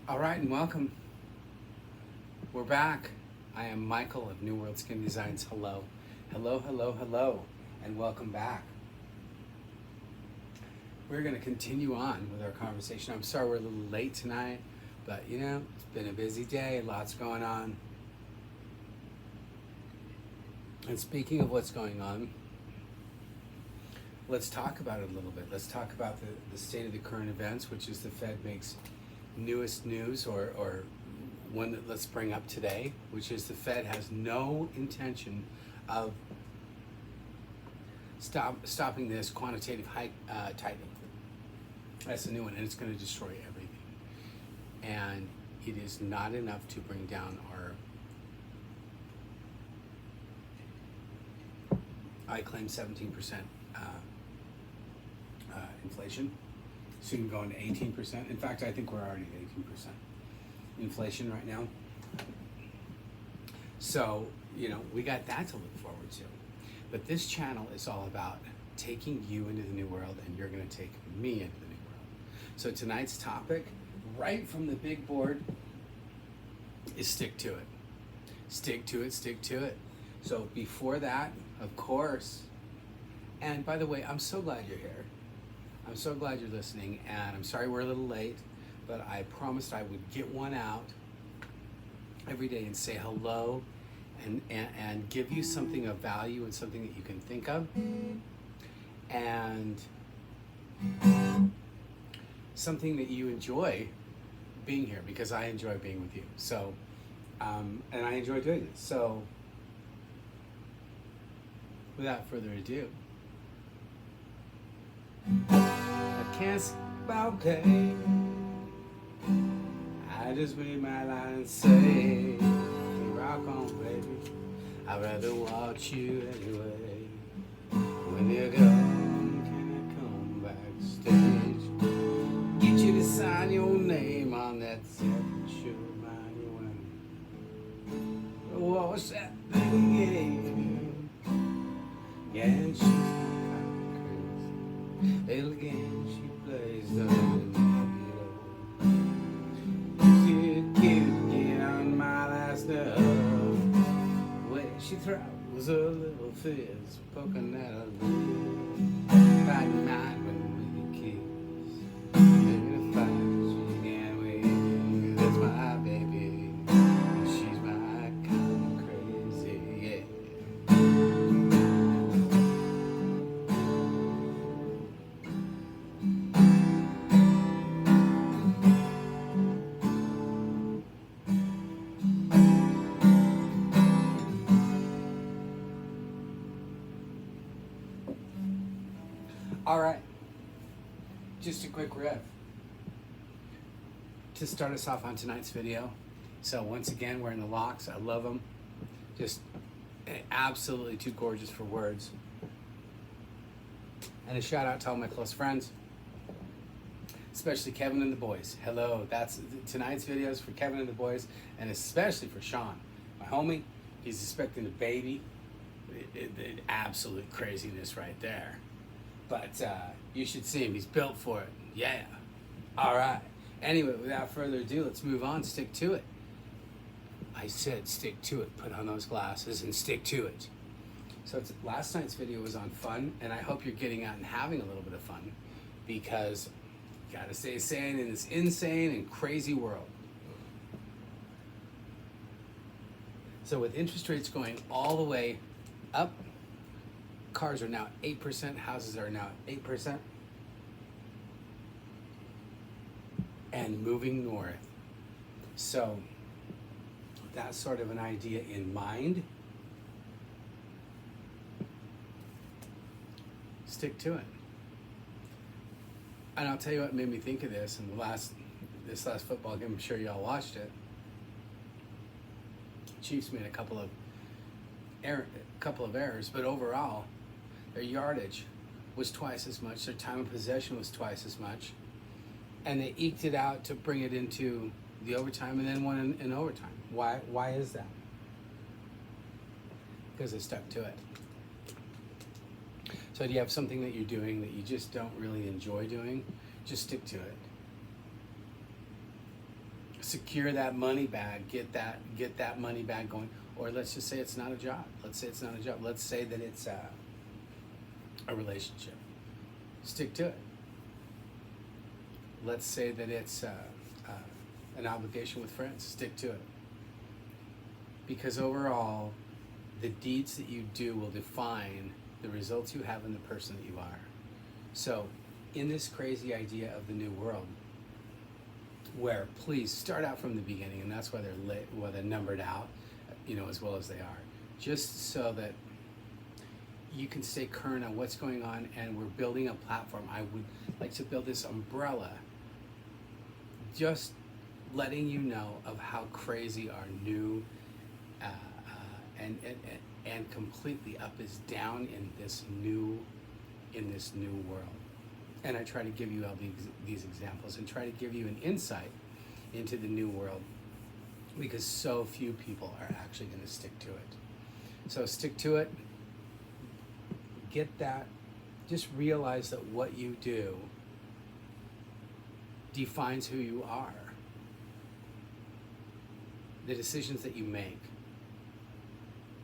All right, and welcome. We're back. I am Michael of New World Skin Designs. Hello, hello, hello, hello, and welcome back. We're going to continue on with our conversation. I'm sorry we're a little late tonight, but it's been a busy day, lots going on. And speaking of what's going on, let's talk about it a little bit. Let's talk about the state of the current events, which is the Fed makes newest news or one that let's bring up today, which is the Fed has no intention of stopping this quantitative tightening. That's a new one, and it's going to destroy everything. And it is not enough to bring down I claim 17% inflation, soon going to 18%. In fact, I think we're already at 18% inflation right now. So, we got that to look forward to. But this channel is all about taking you into the new world, and you're going to take me into the new world. So tonight's topic, right from the big board, is stick to it. Stick to it, stick to it. So before that, of course, and by the way, I'm so glad you're here. I'm so glad you're listening, and I'm sorry we're a little late, but I promised I would get one out every day and say hello and give you something of value and something that you can think of, and something that you enjoy being here, because I enjoy being with you. So, and I enjoy doing this. So, without further ado, I can't speak about pain. I just read my line and say, rock on, baby. I'd rather watch you anyway. When you're gone, can I come backstage? Get you to sign your name on that signature line you went. What's that thing again? Yeah, and she's little game she plays the get on my last nerve. The way she throws a little fizz, poking at a lid. Fight night when we kiss. Maybe the fight she can't win. That's my baby. She's my kind of crazy, yeah. All right, just a quick riff to start us off on tonight's video. So once again, wearing the locks, I love them. Just absolutely too gorgeous for words. And a shout out to all my close friends, especially Kevin and the boys. Hello, that's tonight's videos for Kevin and the boys, and especially for Sean, my homie. He's expecting a baby. Absolute craziness right there. But you should see him. He's built for it. Yeah. All right. Anyway, without further ado, let's move on. Stick to it. I said stick to it. Put on those glasses and stick to it. So last night's video was on fun, and I hope you're getting out and having a little bit of fun, because you gotta stay sane in this insane and crazy world. So with interest rates going all the way up, cars are now 8%, houses are now 8%, and moving north. So with that sort of an idea in mind, stick to it. And I'll tell you what made me think of this in this last football game. I'm sure y'all watched it. Chiefs made a couple of errors, but overall, their yardage was twice as much. Their time of possession was twice as much, and they eked it out to bring it into the overtime, and then won in overtime. Why is that? Because they stuck to it. So do you have something that you're doing that you just don't really enjoy doing? Just stick to it. secure that money bag, get that money bag going. Or let's just say it's not a job. Let's say it's not a job. Let's say that it's a relationship. Stick to it. Let's say that it's an obligation with friends. Stick to it. Because overall, the deeds that you do will define the results you have in the person that you are. So, in this crazy idea of the new world, where please start out from the beginning, and that's why they're numbered out, as well as they are, just so that you can stay current on what's going on. And we're building a platform. I would like to build this umbrella, just letting you know of how crazy our new and completely up is down in this new world. And I try to give you all these examples and try to give you an insight into the new world, because so few people are actually going to stick to it. So stick to it. Get that. Just realize that what you do defines who you are. The decisions that you make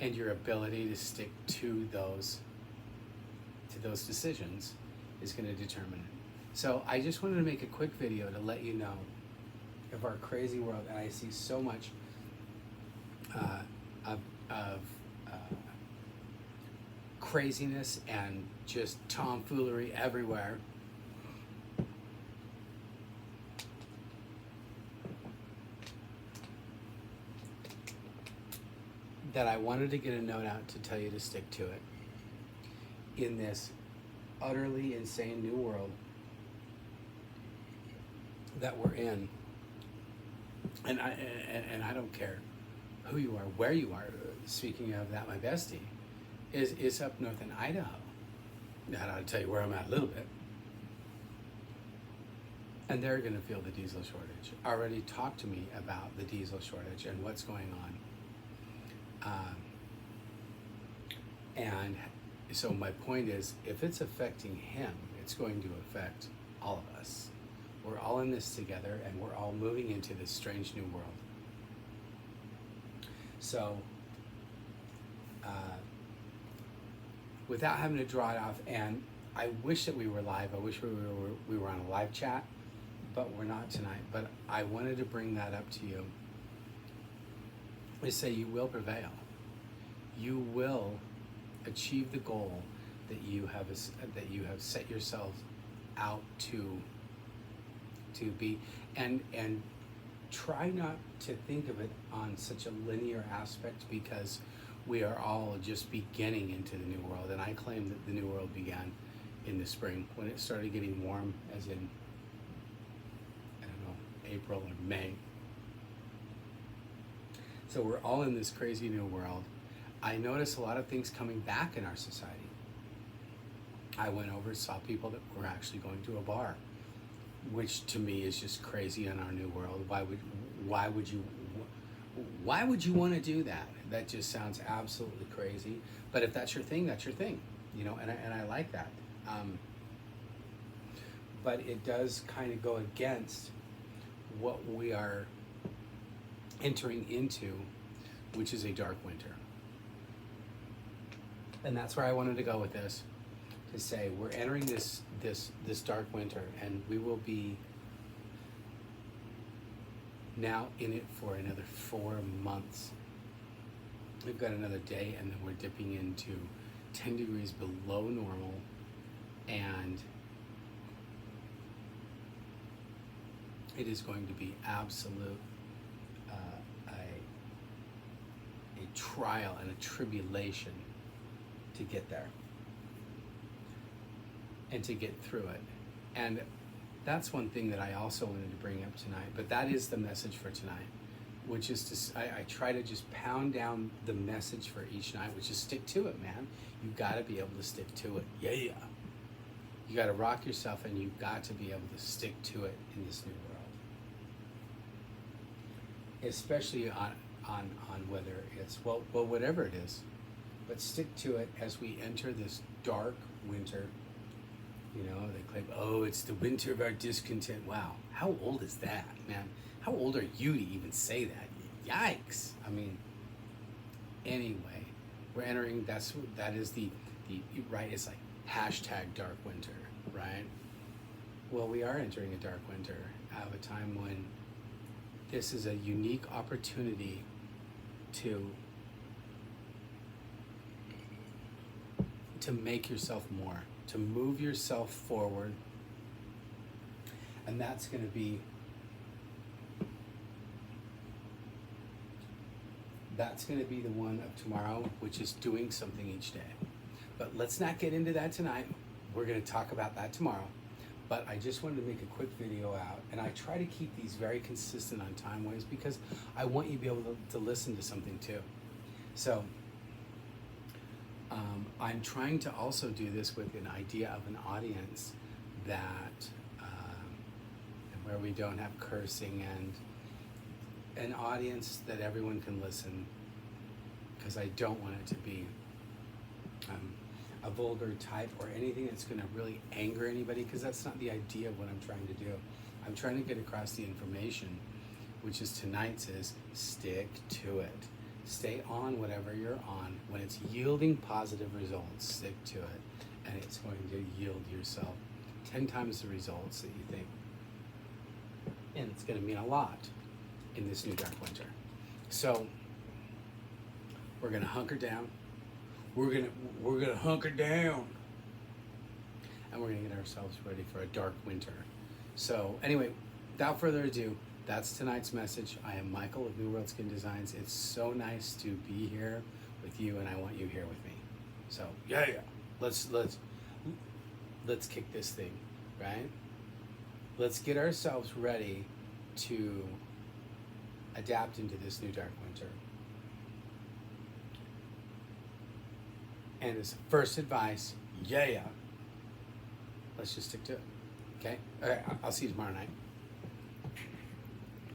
and your ability to stick to those decisions is going to determine it. So I just wanted to make a quick video to let you know of our crazy world, and I see so much of craziness and just tomfoolery everywhere. That I wanted to get a note out to tell you to stick to it in this utterly insane new world that we're in. And I don't care who you are, where you are. Speaking of that, my bestie is up north in Idaho. Now I'll tell you where I'm at a little bit. And they're going to feel the diesel shortage. Already talked to me about the diesel shortage and what's going on. And so my point is, if it's affecting him, it's going to affect all of us. We're all in this together, and we're all moving into this strange new world. So, without having to draw it off, and I wish that we were live. I wish we were on a live chat, but we're not tonight. But I wanted to bring that up to you. I say you will prevail. You will achieve the goal that you have set yourself out to be, and try not to think of it on such a linear aspect, because we are all just beginning into the new world. And I claim that the new world began in the spring, when it started getting warm, as in, I don't know, April or May. So we're all in this crazy new world. I notice a lot of things coming back in our society. I went over and saw people that were actually going to a bar, which to me is just crazy in our new world. Why would you want to do that? That just sounds absolutely crazy. But if that's your thing, that's your thing, and I like that. But it does kind of go against what we are entering into, which is a dark winter. And that's where I wanted to go with this, to say we're entering this dark winter, and we will be now in it for another 4 months. We've got another day, and then we're dipping into 10 degrees below normal, and it is going to be absolute a trial and a tribulation to get there and to get through it. And that's one thing that I also wanted to bring up tonight, but that is the message for tonight, which is I try to just pound down the message for each night, which is stick to it, man. You got to be able to stick to it. Yeah. You got to rock yourself, and you've got to be able to stick to it in this new world. Especially on whether it's, well, whatever it is, but stick to it as we enter this dark winter You know, they claim, oh, it's the winter of our discontent. Wow, how old is that, man? How old are you to even say that? Yikes! I mean, anyway, we're entering. That is the right. It's like hashtag dark winter, right? Well, we are entering a dark winter of a time when this is a unique opportunity to make yourself more, to move yourself forward. And that's going to be the one of tomorrow, which is doing something each day. But let's not get into that tonight. We're going to talk about that tomorrow. But I just wanted to make a quick video out, and I try to keep these very consistent on time waves because I want you to be able to listen to something too. So I'm trying to also do this with an idea of an audience that where we don't have cursing, and an audience that everyone can listen, because I don't want it to be a vulgar type or anything that's going to really anger anybody, because that's not the idea of what I'm trying to do. I'm trying to get across the information, which is tonight's is stick to it. Stay on whatever you're on. When it's yielding positive results, stick to it, and it's going to yield yourself 10 times the results that you think. And it's going to mean a lot in this new dark winter. So we're going to hunker down. We're gonna hunker down, and we're gonna get ourselves ready for a dark winter. So anyway, without further ado, that's tonight's message. I am Michael of New World Skin Designs. It's so nice to be here with you, and I want you here with me. So yeah, let's kick this thing, right? Let's get ourselves ready to adapt into this new dark winter. And as first advice, let's just stick to it. Okay? All right, I'll see you tomorrow night.